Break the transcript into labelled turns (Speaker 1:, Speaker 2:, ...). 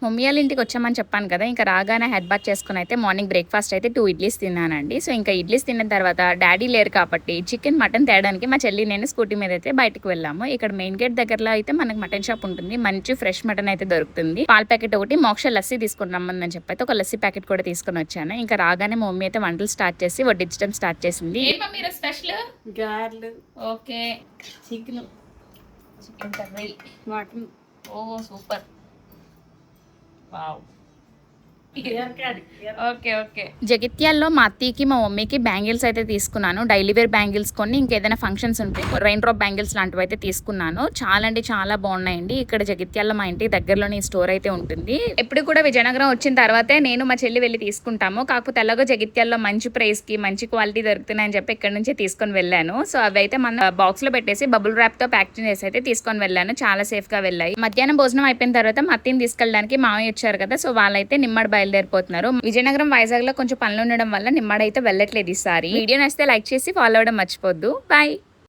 Speaker 1: Mummy వాళ్ళ ఇంటికి వచ్చామని చెప్పాను కదా, ఇంకా రాగానే హెడ్ బాత్ చేసుకుని అయితే మార్నింగ్ బ్రేక్ఫాస్ట్ అయితే 2 ఇడ్లీస్ తిన్నానండి. సో ఇంకా ఇడ్లీస్ తిన్న తర్వాత డాడీ లేరు కాబట్టి చికెన్ మటన్ తేడానికి మా చెల్లి నేను స్కూటీ మీద అయితే బయటకు వెళ్ళాము. ఇక్కడ మెయిన్ గేట్ దగ్గరలో అయితే మనకు మటన్ షాప్ ఉంటుంది, మంచి ఫ్రెష్ మటన్ అయితే దొరుకుతుంది. పాల ప్యాకెట్ ఒకటి, మోక్ష లస్సీ తీసుకుని రమ్మందని చెప్పి అయితే ఒక లస్సీ ప్యాకెట్ కూడా తీసుకుని వచ్చాను. ఇంకా రాగానే మా మమ్మీ అయితే వంటలు స్టార్ట్ చేసి వడ్డించడం స్టార్ట్ చేసింది. స్పెషల్
Speaker 2: గార్లు,
Speaker 1: okay,
Speaker 2: chicken
Speaker 1: curry,
Speaker 2: mutton.
Speaker 1: Oh super, wow. Okay okay. జగిత్యాల్లో మా అత్తయ్యకి మా మమ్మీకి బ్యాంగిల్స్ అయితే తీసుకున్నాను. డైలీ వేర్ బ్యాంగిల్స్ కొన్ని, ఇంకేదైనా ఫంక్షన్స్ ఉంటే రైన్ డ్రాప్ బ్యాంగిల్స్ లాంటివి అయితే తీసుకున్నాను. చాలా అంటే చాలా బాగున్నాయండి. ఇక్కడ జగిత్యాల్లో మా ఇంటికి దగ్గరలోనే ఈ స్టోర్ అయితే ఉంటుంది. ఎప్పుడు కూడా విజయనగరం వచ్చిన తర్వాతే నేను మా చెల్లి వెళ్ళి తీసుకుంటాము. కాకపోతే ఎలాగో జగిత్యాల్లో మంచి ప్రైస్ కి మంచి క్వాలిటీ దొరుకుతున్నాయని చెప్పి ఇక్కడ నుంచి తీసుకొని వెళ్ళాను. సో అవి అయితే మన బాక్స్ లో పెట్టేసి బబుల్ ర్యాప్ తో ప్యాకింగ్ చేసి అయితే తీసుకొని వెళ్ళాను. చాలా సేఫ్ గా వెళ్ళాయి. మధ్యాహ్నం భోజనం అయిపోయిన తర్వాత మా అత్తయ్యని తీసుకెళ్ళడానికి మామయ్య వచ్చారు కదా, సో వాళ్ళైతే నిమ్మడి బయలుదేరిపోతున్నారు. విజయనగరం వైజాగ్ లో కొంచెం పనులు ఉండడం వల్ల నిమ్మడి అయితే వెళ్ళట్లేదు ఈసారి. వీడియో నచ్చితే లైక్ చేసి ఫాలో అవ్వడం మర్చిపోద్దు. బాయ్.